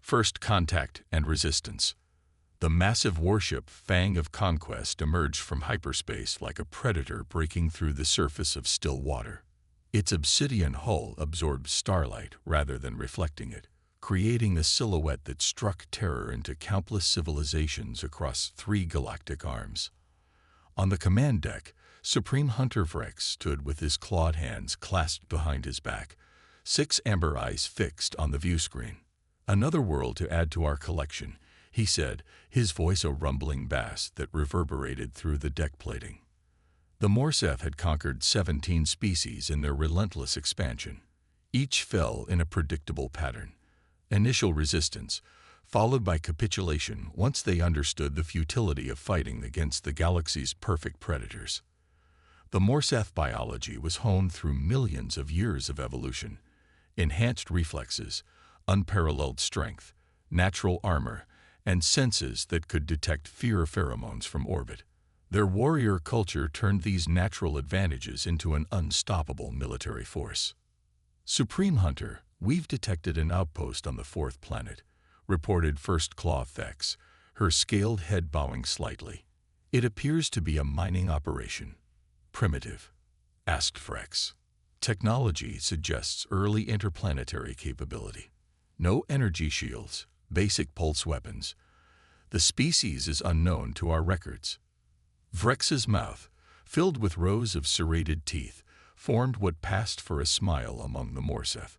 First Contact and Resistance. The massive warship Fang of Conquest emerged from hyperspace like a predator breaking through the surface of still water. Its obsidian hull absorbed starlight rather than reflecting it, creating a silhouette that struck terror into countless civilizations across 3 galactic arms. On the command deck, Supreme Hunter Vrex stood with his clawed hands clasped behind his back, 6 amber eyes fixed on the view screen. "Another world to add to our collection," he said, his voice a rumbling bass that reverberated through the deck plating. The Morseth had conquered 17 species in their relentless expansion. Each fell in a predictable pattern. Initial resistance, followed by capitulation once they understood the futility of fighting against the galaxy's perfect predators. The Morseth biology was honed through millions of years of evolution. Enhanced reflexes, unparalleled strength, natural armor, and senses that could detect fear pheromones from orbit. Their warrior culture turned these natural advantages into an unstoppable military force. "Supreme Hunter, we've detected an outpost on the 4th planet," reported First Claw Thex, her scaled head bowing slightly. "It appears to be a mining operation." "Primitive?" asked Vrex. "Technology suggests early interplanetary capability. No energy shields, basic pulse weapons. The species is unknown to our records." Vrex's mouth, filled with rows of serrated teeth, formed what passed for a smile among the Morseth.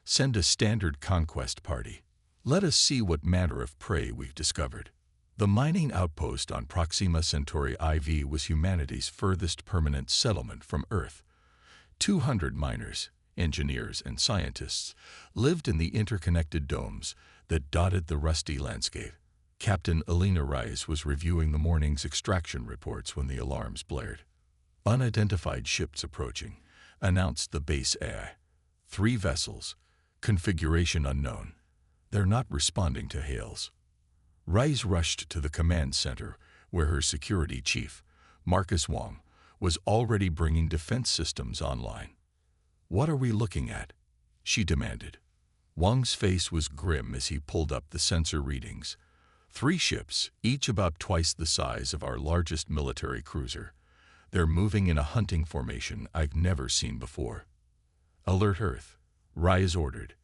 "Send a standard conquest party. Let us see what manner of prey we've discovered." The mining outpost on Proxima Centauri IV was humanity's furthest permanent settlement from Earth. 200 miners, engineers, and scientists lived in the interconnected domes that dotted the rusty landscape. Captain Alina Rice was reviewing the morning's extraction reports when the alarms blared. "Unidentified ships approaching," announced the base AI. 3 vessels, configuration unknown. They're not responding to hails." Rice rushed to the command center, where her security chief, Marcus Wong, was already bringing defense systems online. "What are we looking at?" she demanded. Wong's face was grim as he pulled up the sensor readings. 3 ships, each about twice the size of our largest military cruiser. They're moving in a hunting formation I've never seen before. "Alert Earth," Rise ordered,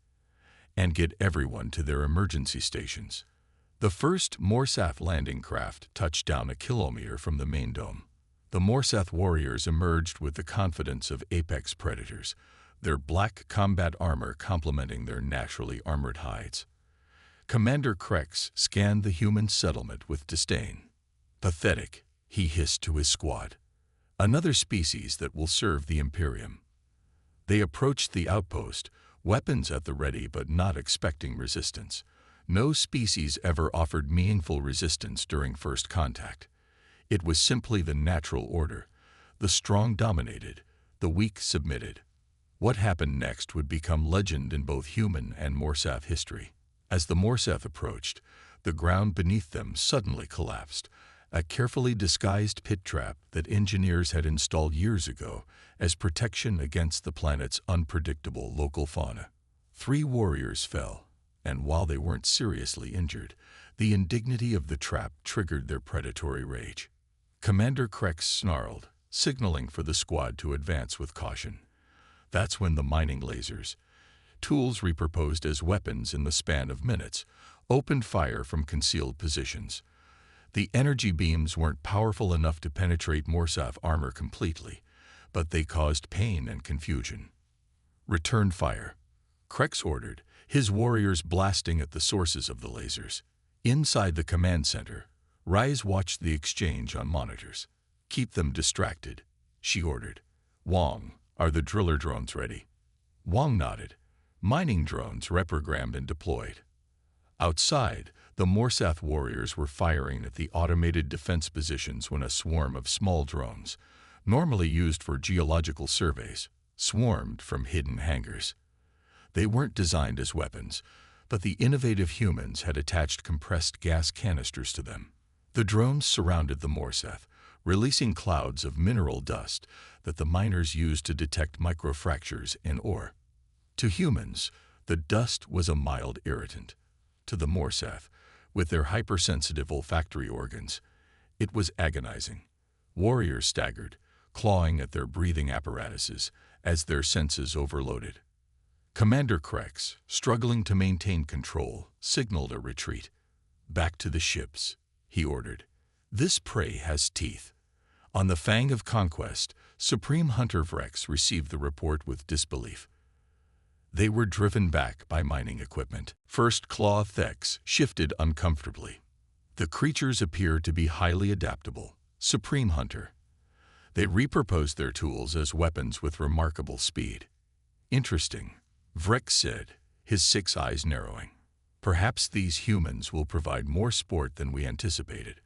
"and get everyone to their emergency stations." The first Morseth landing craft touched down a kilometer from the main dome. The Morseth warriors emerged with the confidence of apex predators, their black combat armor complementing their naturally armored hides. Commander Krex scanned the human settlement with disdain. "Pathetic," he hissed to his squad. "Another species that will serve the Imperium." They approached the outpost, weapons at the ready but not expecting resistance. No species ever offered meaningful resistance during first contact. It was simply the natural order. The strong dominated, the weak submitted. What happened next would become legend in both human and Morseth history. As the Morseth approached, the ground beneath them suddenly collapsed, a carefully disguised pit trap that engineers had installed years ago as protection against the planet's unpredictable local fauna. 3 warriors fell, and while they weren't seriously injured, the indignity of the trap triggered their predatory rage. Commander Krex snarled, signaling for the squad to advance with caution. That's when the mining lasers, tools repurposed as weapons in the span of minutes, opened fire from concealed positions. The energy beams weren't powerful enough to penetrate Morseth armor completely, but they caused pain and confusion. "Return fire," Krex ordered, his warriors blasting at the sources of the lasers. Inside the command center, Rise watched the exchange on monitors. "Keep them distracted," she ordered. "Wong, are the driller drones ready?" Wong nodded. Mining drones reprogrammed and deployed. Outside, the Morseth warriors were firing at the automated defense positions when a swarm of small drones, normally used for geological surveys, swarmed from hidden hangars. They weren't designed as weapons, but the innovative humans had attached compressed gas canisters to them. The drones surrounded the Morseth, releasing clouds of mineral dust that the miners used to detect microfractures in ore. To humans, the dust was a mild irritant. To the Morsath, with their hypersensitive olfactory organs, it was agonizing. Warriors staggered, clawing at their breathing apparatuses as their senses overloaded. Commander Krex, struggling to maintain control, signaled a retreat. "Back to the ships," he ordered. "This prey has teeth." On the Fang of Conquest, Supreme Hunter Vrex received the report with disbelief. They were driven back by mining equipment. First Claw Thex shifted uncomfortably. "The creatures appear to be highly adaptable, Supreme Hunter." They repurposed their tools as weapons with remarkable speed. "Interesting," Vrex said, his 6 eyes narrowing. "Perhaps these humans will provide more support than we anticipated.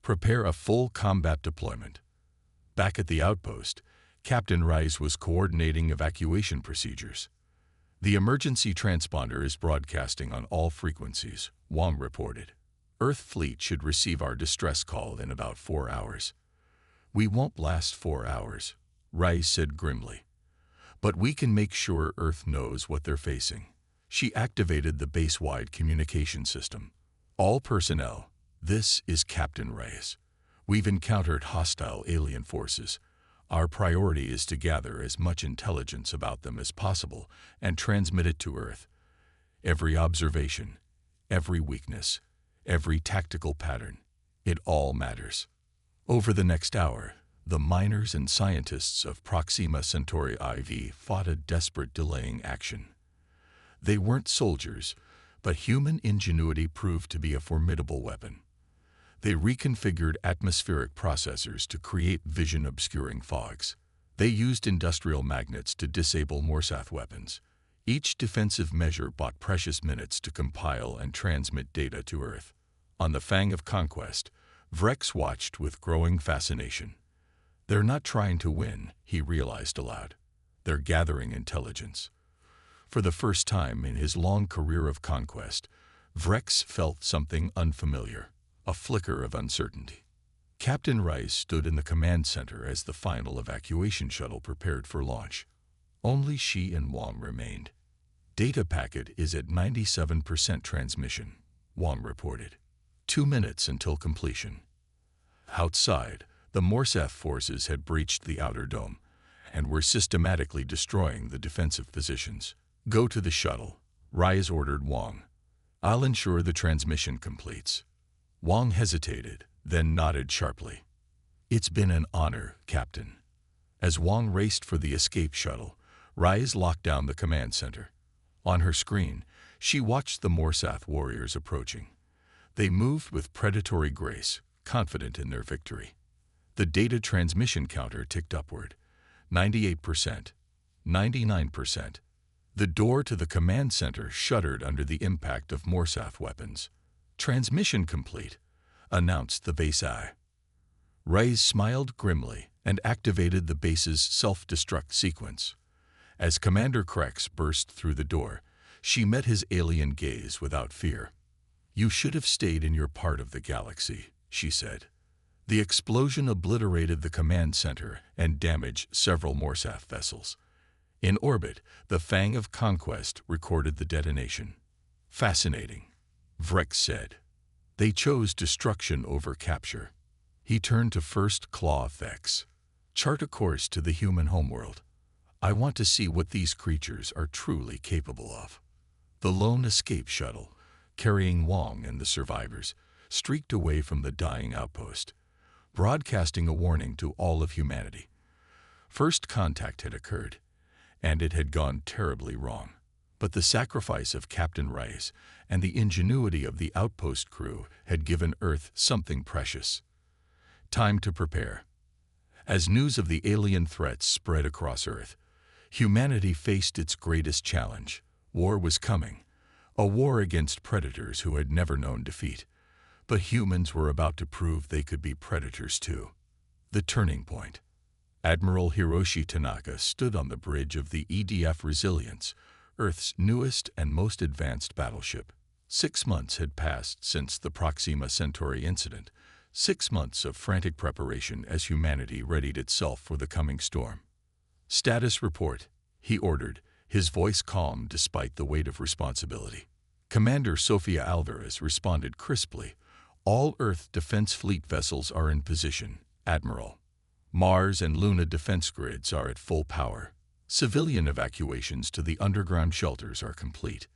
Prepare a full combat deployment." Back at the outpost, Captain Rice was coordinating evacuation procedures. "The emergency transponder is broadcasting on all frequencies," Wong reported. "Earth fleet should receive our distress call in about 4 hours." "We won't last 4 hours," Rice said grimly. "But we can make sure Earth knows what they're facing." She activated the base-wide communication system. "All personnel, this is Captain Rice. We've encountered hostile alien forces. Our priority is to gather as much intelligence about them as possible and transmit it to Earth. Every observation, every weakness, every tactical pattern, it all matters." Over the next hour, the miners and scientists of Proxima Centauri IV fought a desperate delaying action. They weren't soldiers, but human ingenuity proved to be a formidable weapon. They reconfigured atmospheric processors to create vision-obscuring fogs. They used industrial magnets to disable Morsath weapons. Each defensive measure bought precious minutes to compile and transmit data to Earth. On the Fang of Conquest, Vrex watched with growing fascination. "They're not trying to win," he realized aloud. "They're gathering intelligence." For the first time in his long career of conquest, Vrex felt something unfamiliar, a flicker of uncertainty. Captain Rice stood in the command center as the final evacuation shuttle prepared for launch. Only she and Wong remained. "Data packet is at 97% transmission," Wong reported. 2 minutes until completion." Outside, the Morsath forces had breached the outer dome and were systematically destroying the defensive positions. "Go to the shuttle," Rice ordered Wong. "I'll ensure the transmission completes." Wong hesitated, then nodded sharply. "It's been an honor, Captain." As Wong raced for the escape shuttle, Rice locked down the command center. On her screen, she watched the Morsath warriors approaching. They moved with predatory grace, confident in their victory. The data transmission counter ticked upward. 98%, 99%. The door to the command center shuddered under the impact of Morsath weapons. "Transmission complete," announced the base eye. Rice smiled grimly and activated the base's self-destruct sequence. As Commander Krex burst through the door, she met his alien gaze without fear. "You should have stayed in your part of the galaxy," she said. The explosion obliterated the command center and damaged several Morsath vessels. In orbit, the Fang of Conquest recorded the detonation. "Fascinating," Vrex said. "They chose destruction over capture." He turned to First Claw Thex. "Chart a course to the human homeworld. I want to see what these creatures are truly capable of." The lone escape shuttle, carrying Wong and the survivors, streaked away from the dying outpost, broadcasting a warning to all of humanity. First contact had occurred, and it had gone terribly wrong. But the sacrifice of Captain Rice and the ingenuity of the outpost crew had given Earth something precious. Time to prepare. As news of the alien threats spread across Earth, humanity faced its greatest challenge. War was coming, a war against predators who had never known defeat. But humans were about to prove they could be predators too. The turning point. Admiral Hiroshi Tanaka stood on the bridge of the EDF Resilience, Earth's newest and most advanced battleship. 6 months had passed since the Proxima Centauri incident, 6 months of frantic preparation as humanity readied itself for the coming storm. "Status report," he ordered, his voice calm despite the weight of responsibility. Commander Sofia Alvarez responded crisply. All Earth Defense Fleet vessels are in position, Admiral. Mars and Luna defense grids are at full power. Civilian evacuations to the underground shelters are complete.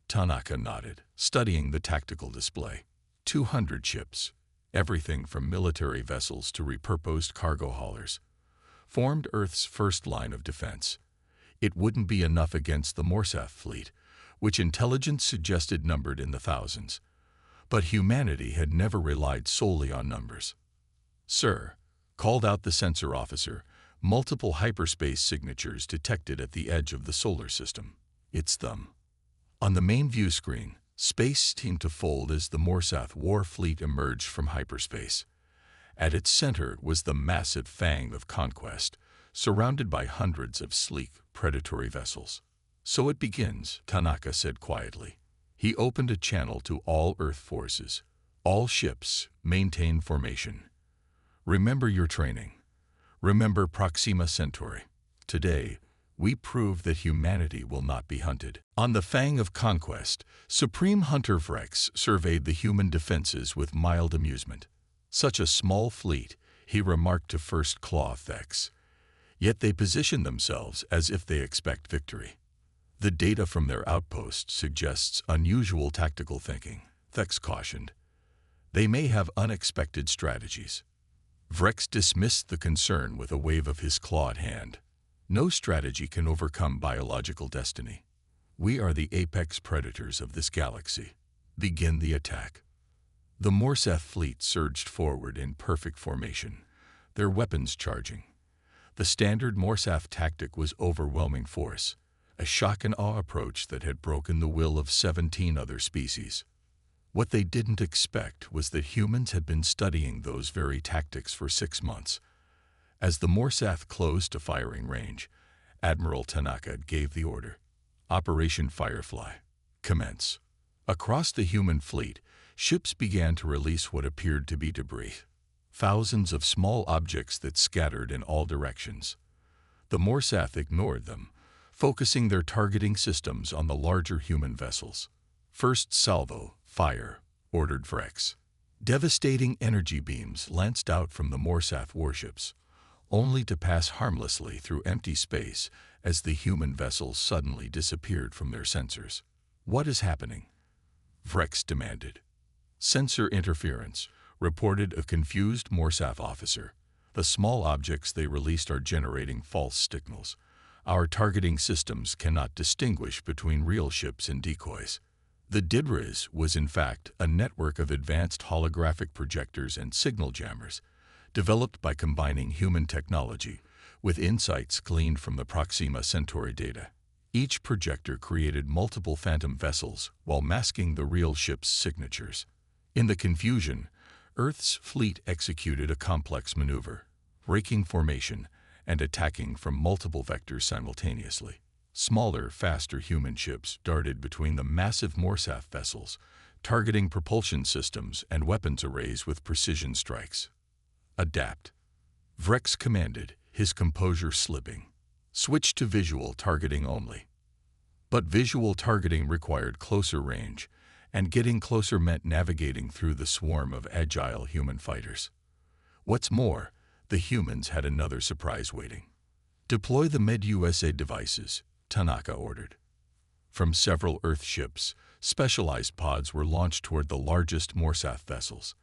Tanaka nodded, studying the tactical display. 200 ships, everything from military vessels to repurposed cargo haulers, formed Earth's first line of defense. It wouldn't be enough against the Morsath fleet, which intelligence suggested numbered in the thousands. But humanity had never relied solely on numbers. "Sir," called out the sensor officer, multiple hyperspace signatures detected at the edge of the solar system. "It's them." On the main view screen, space seemed to fold as the Morsath war fleet emerged from hyperspace. At its center was the massive fang of conquest, surrounded by hundreds of sleek, predatory vessels. "So it begins," Tanaka said quietly. He opened a channel to all Earth forces. "All ships, maintain formation. Remember your training. Remember Proxima Centauri. Today, we prove that humanity will not be hunted." On the fang of conquest, Supreme Hunter Vrex surveyed the human defenses with mild amusement. "Such a small fleet," he remarked to First Claw Thex. "Yet they position themselves as if they expect victory. The data from their outpost suggests unusual tactical thinking," Thex cautioned. "They may have unexpected strategies." Vrex dismissed the concern with a wave of his clawed hand. "No strategy can overcome biological destiny. We are the apex predators of this galaxy. Begin the attack." The Morsath fleet surged forward in perfect formation, their weapons charging. The standard Morsath tactic was overwhelming force, a shock-and-awe approach that had broken the will of 17 other species. What they didn't expect was that humans had been studying those very tactics for 6 months. As the Morsath closed to firing range, Admiral Tanaka gave the order. "Operation Firefly. Commence." Across the human fleet, ships began to release what appeared to be debris. Thousands of small objects that scattered in all directions. The Morsath ignored them, focusing their targeting systems on the larger human vessels. "First salvo, fire," ordered Vrex. Devastating energy beams lanced out from the Morsath warships, only to pass harmlessly through empty space as the human vessels suddenly disappeared from their sensors. "What is happening?" Vrex demanded. "Sensor interference," reported a confused Morsath officer. "The small objects they released are generating false signals. Our targeting systems cannot distinguish between real ships and decoys." The Didris was in fact a network of advanced holographic projectors and signal jammers, developed by combining human technology with insights gleaned from the Proxima Centauri data. Each projector created multiple phantom vessels while masking the real ship's signatures. In the confusion, Earth's fleet executed a complex maneuver, breaking formation and attacking from multiple vectors simultaneously. Smaller, faster human ships darted between the massive Morsath vessels, targeting propulsion systems and weapons arrays with precision strikes. "Adapt," Vrex commanded, his composure slipping. "Switch to visual targeting only." But visual targeting required closer range, and getting closer meant navigating through the swarm of agile human fighters. What's more, the humans had another surprise waiting. "Deploy the Med-USA devices," Tanaka ordered. From several Earth ships, specialized pods were launched toward the largest Morsath vessels.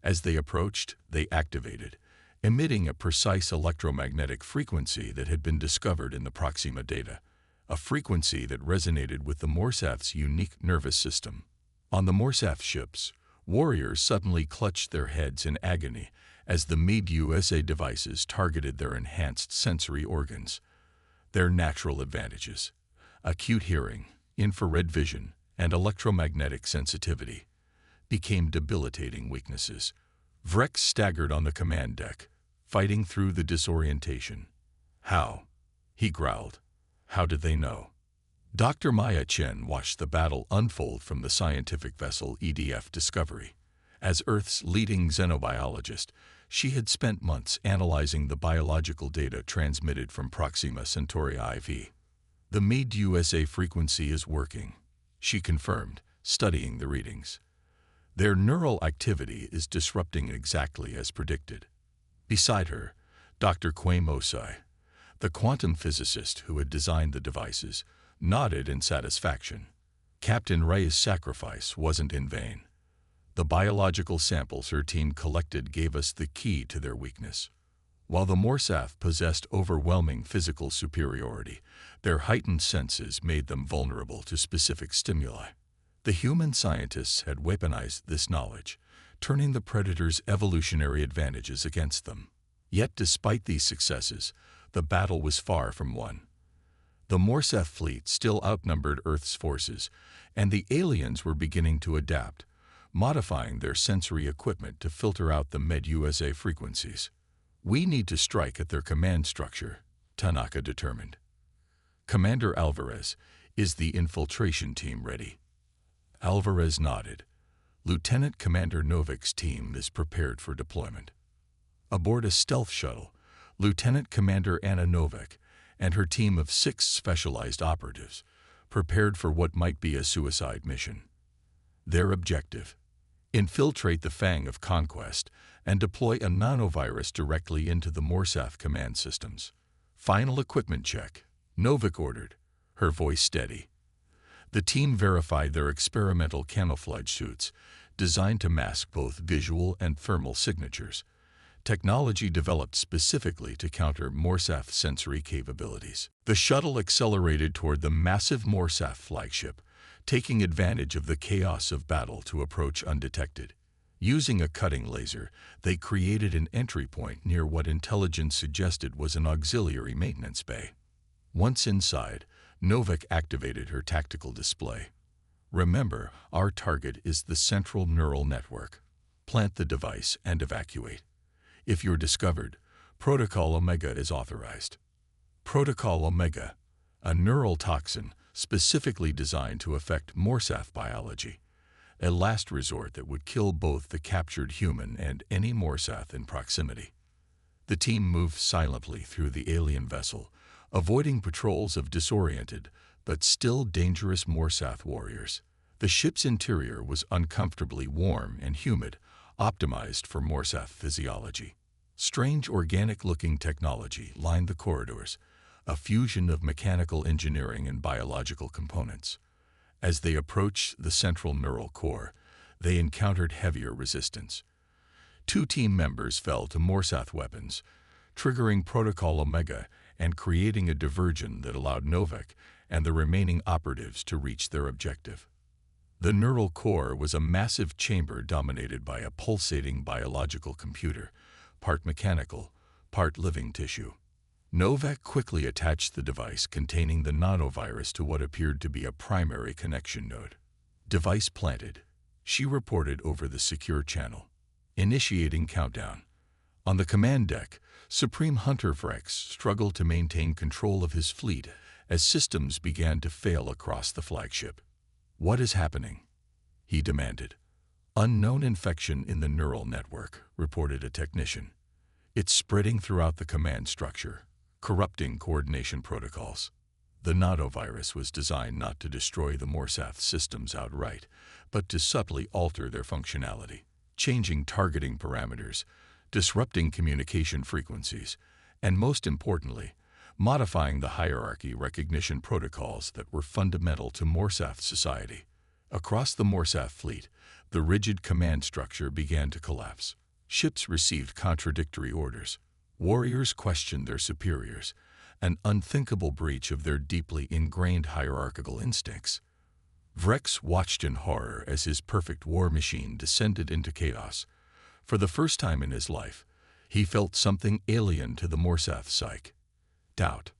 As they approached, they activated, emitting a precise electromagnetic frequency that had been discovered in the Proxima data, a frequency that resonated with the Morsath's unique nervous system. On the Morsath ships, warriors suddenly clutched their heads in agony as the Med-USA devices targeted their enhanced sensory organs. Their natural advantages, acute hearing, infrared vision, and electromagnetic sensitivity, became debilitating weaknesses. Vrex staggered on the command deck, fighting through the disorientation. "How?" he growled. "How did they know?" Dr. Maya Chen watched the battle unfold from the scientific vessel EDF Discovery. As Earth's leading xenobiologist, she had spent months analyzing the biological data transmitted from Proxima Centauri IV. "The Med-USA frequency is working," she confirmed, studying the readings. Their neural activity is disrupting exactly as predicted. Beside her, Dr. Quay Mosai, the quantum physicist who had designed the devices, nodded in satisfaction. Captain Ray's sacrifice wasn't in vain. The biological samples her team collected gave us the key to their weakness. While the Morsath possessed overwhelming physical superiority, their heightened senses made them vulnerable to specific stimuli. The human scientists had weaponized this knowledge, turning the predator's evolutionary advantages against them. Yet despite these successes, the battle was far from won. The Morsath fleet still outnumbered Earth's forces, and the aliens were beginning to adapt, modifying their sensory equipment to filter out the Med-USA frequencies. "We need to strike at their command structure," Tanaka determined. "Commander Alvarez, is the infiltration team ready?" Alvarez nodded. "Lieutenant Commander Novik's team is prepared for deployment." Aboard a stealth shuttle, Lieutenant Commander Anna Novik and her team of 6 specialized operatives prepared for what might be a suicide mission. Their objective: infiltrate the Fang of Conquest and deploy a nanovirus directly into the Morsath command systems. "Final equipment check," Novik ordered, her voice steady. The team verified their experimental camouflage suits, designed to mask both visual and thermal signatures, technology developed specifically to counter Morsath sensory capabilities. The shuttle accelerated toward the massive Morsath flagship, taking advantage of the chaos of battle to approach undetected. Using a cutting laser, they created an entry point near what intelligence suggested was an auxiliary maintenance bay. Once inside, Novik activated her tactical display. "Remember, our target is the central neural network. Plant the device and evacuate. If you're discovered, Protocol Omega is authorized." Protocol Omega, a neural toxin specifically designed to affect Morsath biology, a last resort that would kill both the captured human and any Morsath in proximity. The team moved silently through the alien vessel, avoiding patrols of disoriented but still dangerous Morsath warriors. The ship's interior was uncomfortably warm and humid, optimized for Morsath physiology. Strange organic-looking technology lined the corridors, a fusion of mechanical engineering and biological components. As they approached the central neural core, they encountered heavier resistance. 2 team members fell to Morsath weapons, triggering Protocol Omega and creating a diversion that allowed Novik and the remaining operatives to reach their objective. The neural core was a massive chamber dominated by a pulsating biological computer, part mechanical, part living tissue. Novik quickly attached the device containing the nanovirus to what appeared to be a primary connection node. "Device planted," she reported over the secure channel. Initiating countdown. On the command deck, Supreme Hunter Vrex struggled to maintain control of his fleet as systems began to fail across the flagship. "What is happening?" he demanded. "Unknown infection in the neural network," reported a technician. "It's spreading throughout the command structure, corrupting coordination protocols." The nanovirus was designed not to destroy the Morsath systems outright, but to subtly alter their functionality, changing targeting parameters, disrupting communication frequencies, and most importantly, modifying the hierarchy recognition protocols that were fundamental to Morsath society. Across the Morsath fleet, the rigid command structure began to collapse. Ships received contradictory orders. Warriors questioned their superiors, an unthinkable breach of their deeply ingrained hierarchical instincts. Vrex watched in horror as his perfect war machine descended into chaos. For the first time in his life, he felt something alien to the Morsath psyche: doubt.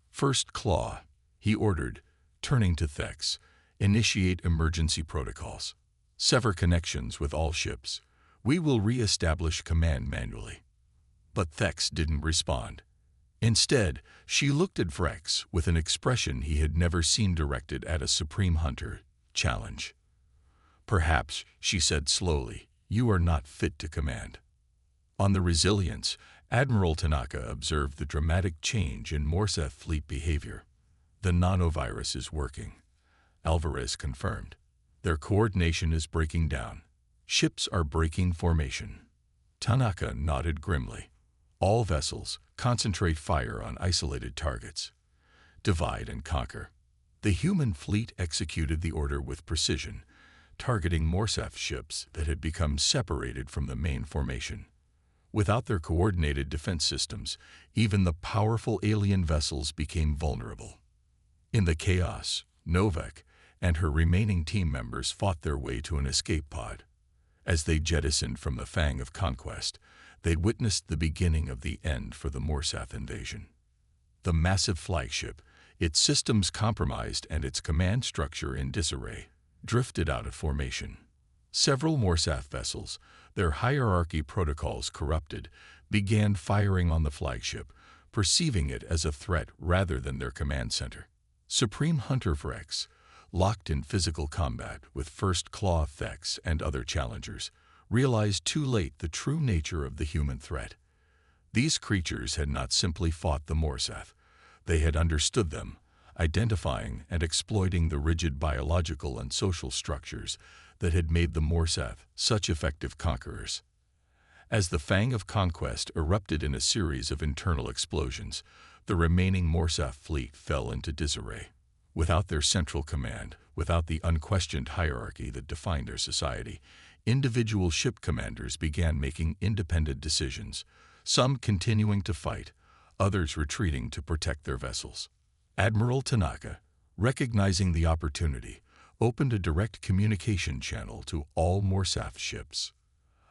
"First Claw," he ordered, turning to Thex, "initiate emergency protocols. Sever connections with all ships. We will re-establish command manually." But Thex didn't respond. Instead, she looked at Vrex with an expression he had never seen directed at a Supreme Hunter: challenge. "Perhaps," she said slowly, "you are not fit to command." On the Resilience, Admiral Tanaka observed the dramatic change in Morsath fleet behavior. "The nanovirus is working," Alvarez confirmed. Their coordination is breaking down. Ships are breaking formation. Tanaka nodded grimly. All vessels, concentrate fire on isolated targets. Divide and conquer. The human fleet executed the order with precision, targeting Morsath ships that had become separated from the main formation. Without their coordinated defense systems, even the powerful alien vessels became vulnerable. In the chaos, Novak and her remaining team members fought their way to an escape pod. As they jettisoned from the fang of conquest, they'd witnessed the beginning of the end for the Morsath invasion. The massive flagship, its systems compromised and its command structure in disarray, drifted out of formation. Several Morsath vessels, their hierarchy protocols corrupted, began firing on the flagship, perceiving it as a threat rather than their command center. Supreme Hunter Vrex, locked in physical combat with First Claw Thex and other challengers, realized too late the true nature of the human threat. These creatures had not simply fought the Morsath. They had understood them, identifying and exploiting the rigid biological and social structures that had made the Morsath such effective conquerors. As the fang of conquest erupted in a series of internal explosions, the remaining Morsath fleet fell into disarray. Without their central command, without the unquestioned hierarchy that defined their society, individual ship commanders began making independent decisions, some continuing to fight, others retreating to protect their vessels. Admiral Tanaka, recognizing the opportunity, opened a direct communication channel to all Morsath ships.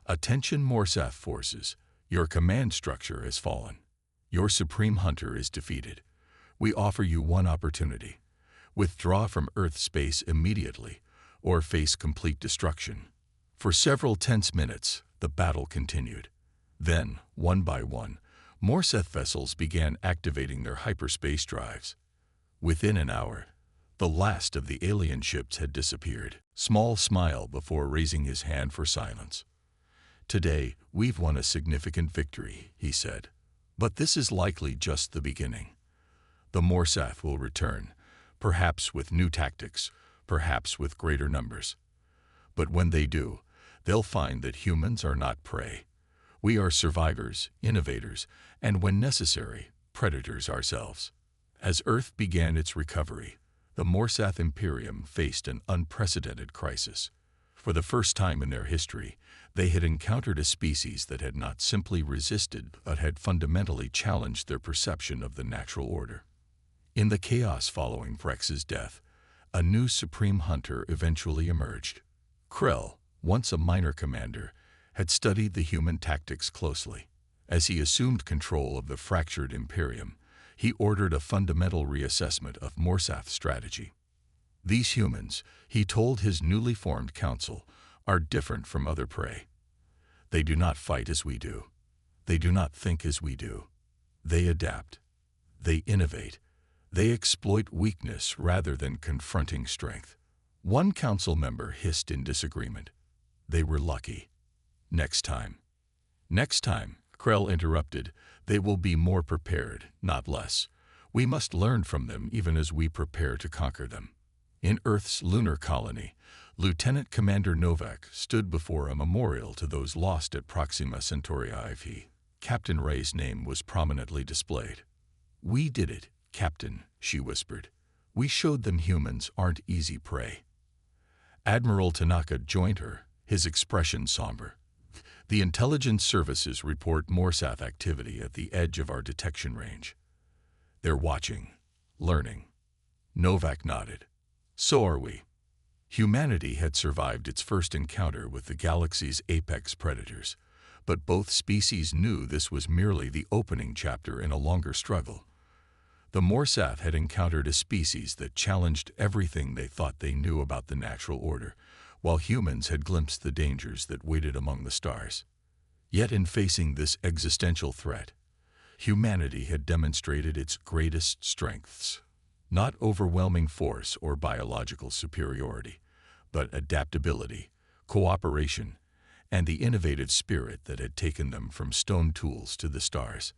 "Attention Morsath forces, your command structure has fallen. Your Supreme Hunter is defeated. We offer you one opportunity. Withdraw from Earth space immediately, or face complete destruction." For several tense minutes, the battle continued. Then, one by one, Morsath vessels began activating their hyperspace drives. Within an hour, the last of the alien ships had disappeared. Small smiled before raising his hand for silence. "Today, we've won a significant victory," he said. "But this is likely just the beginning. The Morsath will return, perhaps with new tactics, perhaps with greater numbers. But when they do, they'll find that humans are not prey. We are survivors, innovators, and when necessary, predators ourselves." As Earth began its recovery, the Morsath Imperium faced an unprecedented crisis. For the first time in their history, they had encountered a species that had not simply resisted but had fundamentally challenged their perception of the natural order. In the chaos following Vrex's death, a new Supreme Hunter eventually emerged. Krell, once a minor commander, had studied the human tactics closely. As he assumed control of the fractured Imperium, he ordered a fundamental reassessment of Morsath strategy. "These humans," he told his newly formed council, "are different from other prey. They do not fight as we do. They do not think as we do. They adapt. They innovate. They exploit weakness rather than confronting strength." One council member hissed in disagreement. "They were lucky. Next time." "Next time," Krell interrupted, "they will be more prepared, not less. We must learn from them even as we prepare to conquer them." In Earth's lunar colony, Lieutenant Commander Novak stood before a memorial to those lost at Proxima Centauri IV. Captain Ray's name was prominently displayed. "We did it, Captain," she whispered. "We showed them humans aren't easy prey." Admiral Tanaka joined her, his expression somber. "The intelligence services report Morsath activity at the edge of our detection range. They're watching, learning." Novak nodded. "So are we." Humanity had survived its first encounter with the galaxy's apex predators, but both species knew this was merely the opening chapter in a longer struggle. The Morsath had encountered a species that challenged everything they thought they knew about the natural order, while humans had glimpsed the dangers that waited among the stars. Yet in facing this existential threat, humanity had demonstrated its greatest strengths. Not overwhelming force or biological superiority, but adaptability, cooperation, and the innovative spirit that had taken them from stone tools to the stars.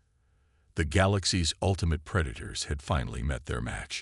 The galaxy's ultimate predators had finally met their match.